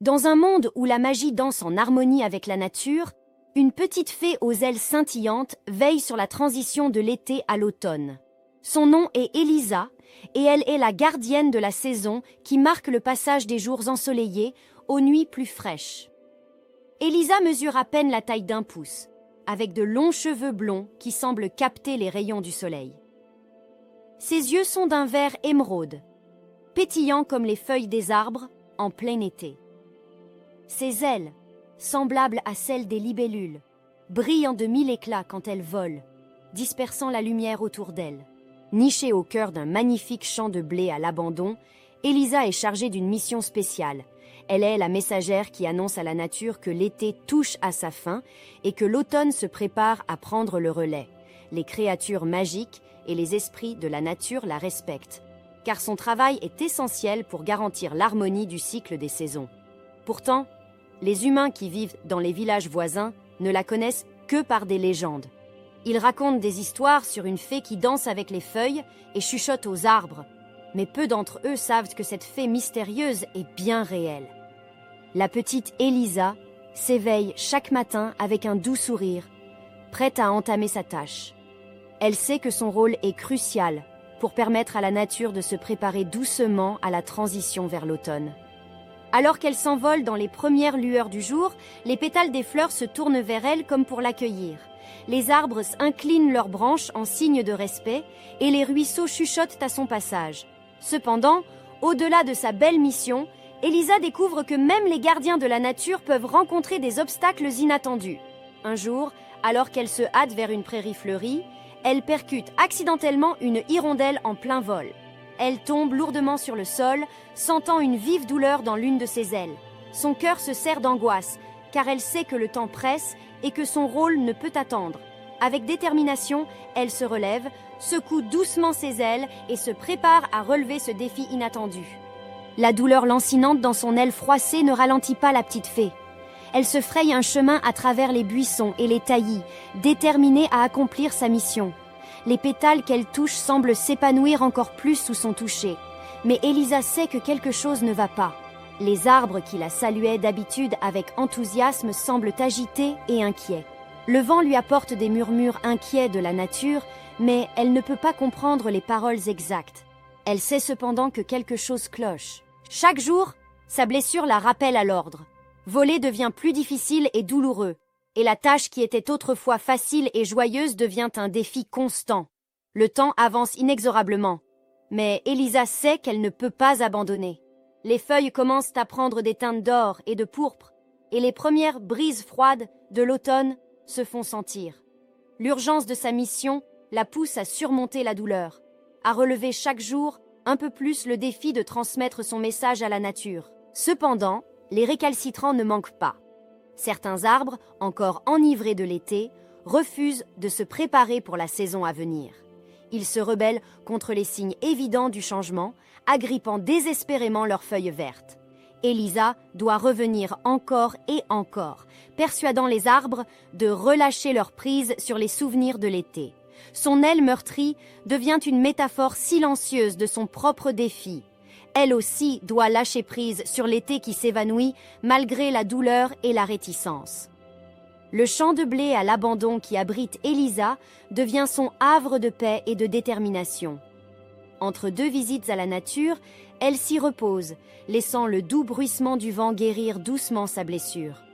Dans un monde où la magie danse en harmonie avec la nature, une petite fée aux ailes scintillantes veille sur la transition de l'été à l'automne. Son nom est Elisa, et elle est la gardienne de la saison qui marque le passage des jours ensoleillés aux nuits plus fraîches. Elisa mesure à peine la taille d'un pouce, avec de longs cheveux blonds qui semblent capter les rayons du soleil. Ses yeux sont d'un vert émeraude, pétillants comme les feuilles des arbres en plein été. Ses ailes, semblables à celles des libellules, brillent en de mille éclats quand elle vole, dispersant la lumière autour d'elle. Nichée au cœur d'un magnifique champ de blé à l'abandon, Elisa est chargée d'une mission spéciale. Elle est la messagère qui annonce à la nature que l'été touche à sa fin et que l'automne se prépare à prendre le relais. Les créatures magiques et les esprits de la nature la respectent, car son travail est essentiel pour garantir l'harmonie du cycle des saisons. Pourtant, les humains qui vivent dans les villages voisins ne la connaissent que par des légendes. Ils racontent des histoires sur une fée qui danse avec les feuilles et chuchote aux arbres, mais peu d'entre eux savent que cette fée mystérieuse est bien réelle. La petite Elisa s'éveille chaque matin avec un doux sourire, prête à entamer sa tâche. Elle sait que son rôle est crucial pour permettre à la nature de se préparer doucement à la transition vers l'automne. Alors qu'elle s'envole dans les premières lueurs du jour, les pétales des fleurs se tournent vers elle comme pour l'accueillir. Les arbres inclinent leurs branches en signe de respect et les ruisseaux chuchotent à son passage. Cependant, au-delà de sa belle mission, Elisa découvre que même les gardiens de la nature peuvent rencontrer des obstacles inattendus. Un jour, alors qu'elle se hâte vers une prairie fleurie, elle percute accidentellement une hirondelle en plein vol. Elle tombe lourdement sur le sol, sentant une vive douleur dans l'une de ses ailes. Son cœur se serre d'angoisse, car elle sait que le temps presse et que son rôle ne peut attendre. Avec détermination, elle se relève, secoue doucement ses ailes et se prépare à relever ce défi inattendu. La douleur lancinante dans son aile froissée ne ralentit pas la petite fée. Elle se fraye un chemin à travers les buissons et les taillis, déterminée à accomplir sa mission. Les pétales qu'elle touche semblent s'épanouir encore plus sous son toucher. Mais Elisa sait que quelque chose ne va pas. Les arbres qui la saluaient d'habitude avec enthousiasme semblent agités et inquiets. Le vent lui apporte des murmures inquiets de la nature, mais elle ne peut pas comprendre les paroles exactes. Elle sait cependant que quelque chose cloche. Chaque jour, sa blessure la rappelle à l'ordre. Voler devient plus difficile et douloureux, et la tâche qui était autrefois facile et joyeuse devient un défi constant. Le temps avance inexorablement, mais Elisa sait qu'elle ne peut pas abandonner. Les feuilles commencent à prendre des teintes d'or et de pourpre, et les premières brises froides de l'automne se font sentir. L'urgence de sa mission la pousse à surmonter la douleur, à relever chaque jour un peu plus le défi de transmettre son message à la nature. Cependant, les récalcitrants ne manquent pas. Certains arbres, encore enivrés de l'été, refusent de se préparer pour la saison à venir. Ils se rebellent contre les signes évidents du changement, agrippant désespérément leurs feuilles vertes. Elisa doit revenir encore et encore, persuadant les arbres de relâcher leur prise sur les souvenirs de l'été. Son aile meurtrie devient une métaphore silencieuse de son propre défi. Elle aussi doit lâcher prise sur l'été qui s'évanouit malgré la douleur et la réticence. Le champ de blé à l'abandon qui abrite Elisa devient son havre de paix et de détermination. Entre deux visites à la nature, elle s'y repose, laissant le doux bruissement du vent guérir doucement sa blessure.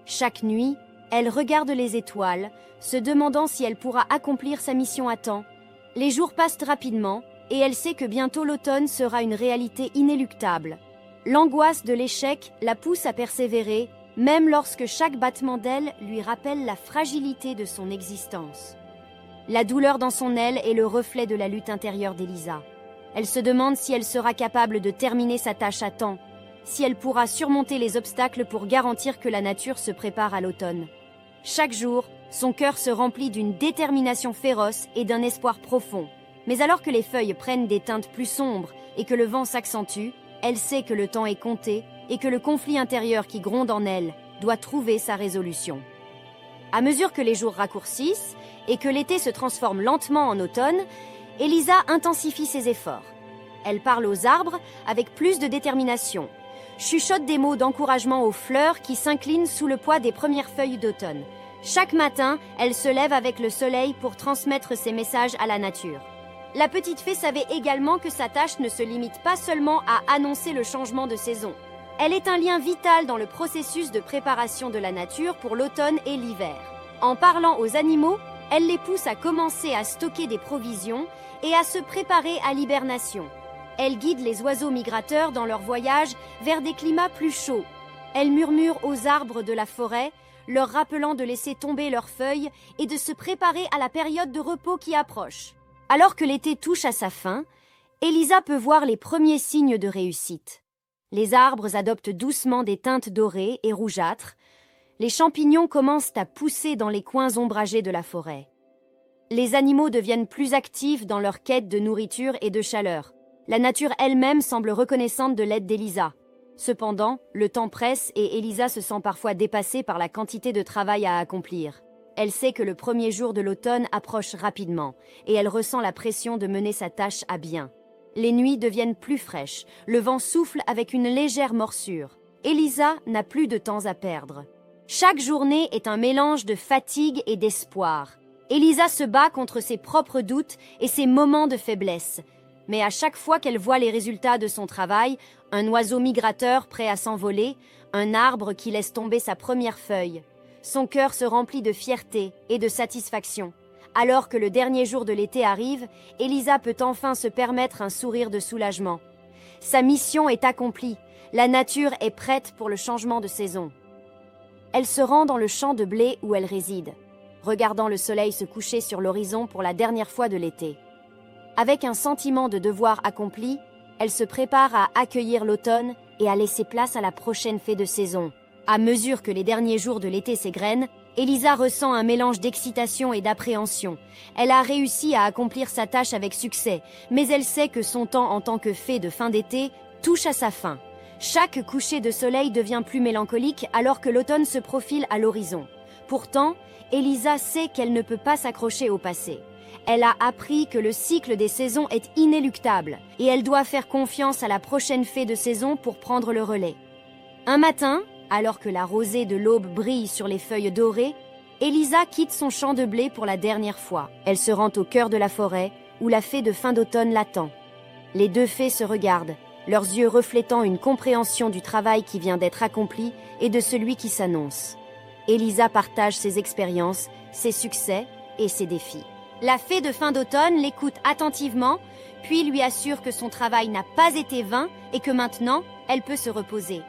Chaque nuit, elle regarde les étoiles, se demandant si elle pourra accomplir sa mission à temps. Les jours passent rapidement, et elle sait que bientôt l'automne sera une réalité inéluctable. L'angoisse de l'échec la pousse à persévérer, même lorsque chaque battement d'aile lui rappelle la fragilité de son existence. La douleur dans son aile est le reflet de la lutte intérieure d'Elisa. Elle se demande si elle sera capable de terminer sa tâche à temps, si elle pourra surmonter les obstacles pour garantir que la nature se prépare à l'automne. Chaque jour, son cœur se remplit d'une détermination féroce et d'un espoir profond. Mais alors que les feuilles prennent des teintes plus sombres et que le vent s'accentue, elle sait que le temps est compté et que le conflit intérieur qui gronde en elle doit trouver sa résolution. À mesure que les jours raccourcissent et que l'été se transforme lentement en automne, Elisa intensifie ses efforts. Elle parle aux arbres avec plus de détermination, chuchote des mots d'encouragement aux fleurs qui s'inclinent sous le poids des premières feuilles d'automne. Chaque matin, elle se lève avec le soleil pour transmettre ses messages à la nature. La petite fée savait également que sa tâche ne se limite pas seulement à annoncer le changement de saison. Elle est un lien vital dans le processus de préparation de la nature pour l'automne et l'hiver. En parlant aux animaux, elle les pousse à commencer à stocker des provisions et à se préparer à l'hibernation. Elle guide les oiseaux migrateurs dans leur voyage vers des climats plus chauds. Elle murmure aux arbres de la forêt, leur rappelant de laisser tomber leurs feuilles et de se préparer à la période de repos qui approche. Alors que l'été touche à sa fin, Elisa peut voir les premiers signes de réussite. Les arbres adoptent doucement des teintes dorées et rougeâtres. Les champignons commencent à pousser dans les coins ombragés de la forêt. Les animaux deviennent plus actifs dans leur quête de nourriture et de chaleur. La nature elle-même semble reconnaissante de l'aide d'Elisa. Cependant, le temps presse et Elisa se sent parfois dépassée par la quantité de travail à accomplir. Elle sait que le premier jour de l'automne approche rapidement et elle ressent la pression de mener sa tâche à bien. Les nuits deviennent plus fraîches, le vent souffle avec une légère morsure. Elisa n'a plus de temps à perdre. Chaque journée est un mélange de fatigue et d'espoir. Elisa se bat contre ses propres doutes et ses moments de faiblesse. Mais à chaque fois qu'elle voit les résultats de son travail, un oiseau migrateur prêt à s'envoler, un arbre qui laisse tomber sa première feuille, son cœur se remplit de fierté et de satisfaction. Alors que le dernier jour de l'été arrive, Elisa peut enfin se permettre un sourire de soulagement. Sa mission est accomplie, la nature est prête pour le changement de saison. Elle se rend dans le champ de blé où elle réside, regardant le soleil se coucher sur l'horizon pour la dernière fois de l'été. Avec un sentiment de devoir accompli, elle se prépare à accueillir l'automne et à laisser place à la prochaine fée de saison. À mesure que les derniers jours de l'été s'égrènent, Elisa ressent un mélange d'excitation et d'appréhension. Elle a réussi à accomplir sa tâche avec succès, mais elle sait que son temps en tant que fée de fin d'été touche à sa fin. Chaque coucher de soleil devient plus mélancolique alors que l'automne se profile à l'horizon. Pourtant, Elisa sait qu'elle ne peut pas s'accrocher au passé. Elle a appris que le cycle des saisons est inéluctable et elle doit faire confiance à la prochaine fée de saison pour prendre le relais. Un matin, alors que la rosée de l'aube brille sur les feuilles dorées, Elisa quitte son champ de blé pour la dernière fois. Elle se rend au cœur de la forêt où la fée de fin d'automne l'attend. Les deux fées se regardent, leurs yeux reflétant une compréhension du travail qui vient d'être accompli et de celui qui s'annonce. Elisa partage ses expériences, ses succès et ses défis. La fée de fin d'automne l'écoute attentivement, puis lui assure que son travail n'a pas été vain et que maintenant, elle peut se reposer.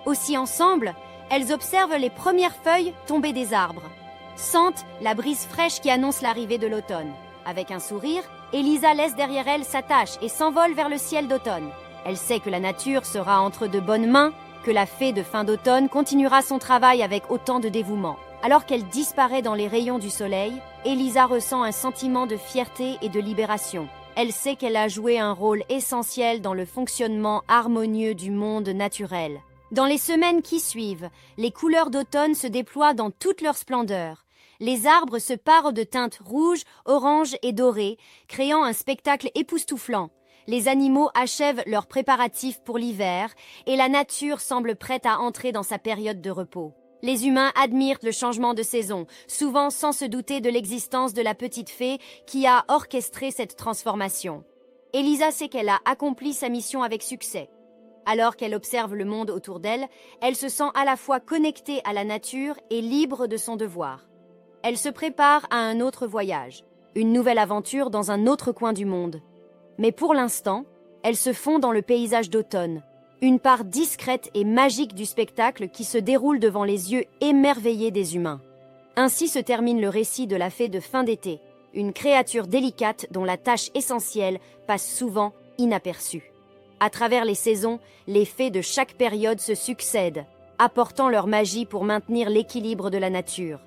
Aussi ensemble, elles observent les premières feuilles tomber des arbres, sentent la brise fraîche qui annonce l'arrivée de l'automne. Avec un sourire, Elisa laisse derrière elle sa tâche et s'envole vers le ciel d'automne. Elle sait que la nature sera entre de bonnes mains, que la fée de fin d'automne continuera son travail avec autant de dévouement. Alors qu'elle disparaît dans les rayons du soleil, Elisa ressent un sentiment de fierté et de libération. Elle sait qu'elle a joué un rôle essentiel dans le fonctionnement harmonieux du monde naturel. Dans les semaines qui suivent, les couleurs d'automne se déploient dans toute leur splendeur. Les arbres se parent de teintes rouges, oranges et dorées, créant un spectacle époustouflant. Les animaux achèvent leurs préparatifs pour l'hiver et la nature semble prête à entrer dans sa période de repos. Les humains admirent le changement de saison, souvent sans se douter de l'existence de la petite fée qui a orchestré cette transformation. Elisa sait qu'elle a accompli sa mission avec succès. Alors qu'elle observe le monde autour d'elle, elle se sent à la fois connectée à la nature et libre de son devoir. Elle se prépare à un autre voyage, une nouvelle aventure dans un autre coin du monde. Mais pour l'instant, elle se fond dans le paysage d'automne, une part discrète et magique du spectacle qui se déroule devant les yeux émerveillés des humains. Ainsi se termine le récit de la fée de fin d'été, une créature délicate dont la tâche essentielle passe souvent inaperçue. À travers les saisons, les fées de chaque période se succèdent, apportant leur magie pour maintenir l'équilibre de la nature.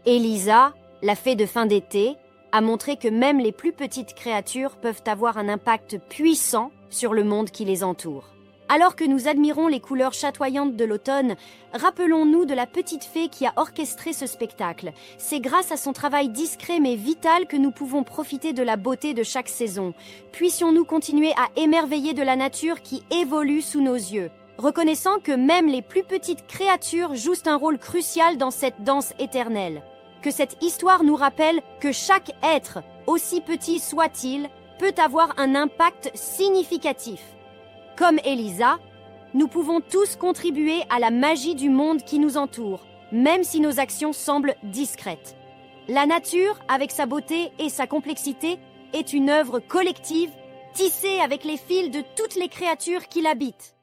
Elisa, la fée de fin d'été, a montré que même les plus petites créatures peuvent avoir un impact puissant sur le monde qui les entoure. Alors que nous admirons les couleurs chatoyantes de l'automne, rappelons-nous de la petite fée qui a orchestré ce spectacle. C'est grâce à son travail discret mais vital que nous pouvons profiter de la beauté de chaque saison. Puissions-nous continuer à émerveiller de la nature qui évolue sous nos yeux. reconnaissant que même les plus petites créatures jouent un rôle crucial dans cette danse éternelle. Que cette histoire nous rappelle que chaque être, aussi petit soit-il, peut avoir un impact significatif. Comme Elisa, nous pouvons tous contribuer à la magie du monde qui nous entoure, même si nos actions semblent discrètes. La nature, avec sa beauté et sa complexité, est une œuvre collective, tissée avec les fils de toutes les créatures qui l'habitent.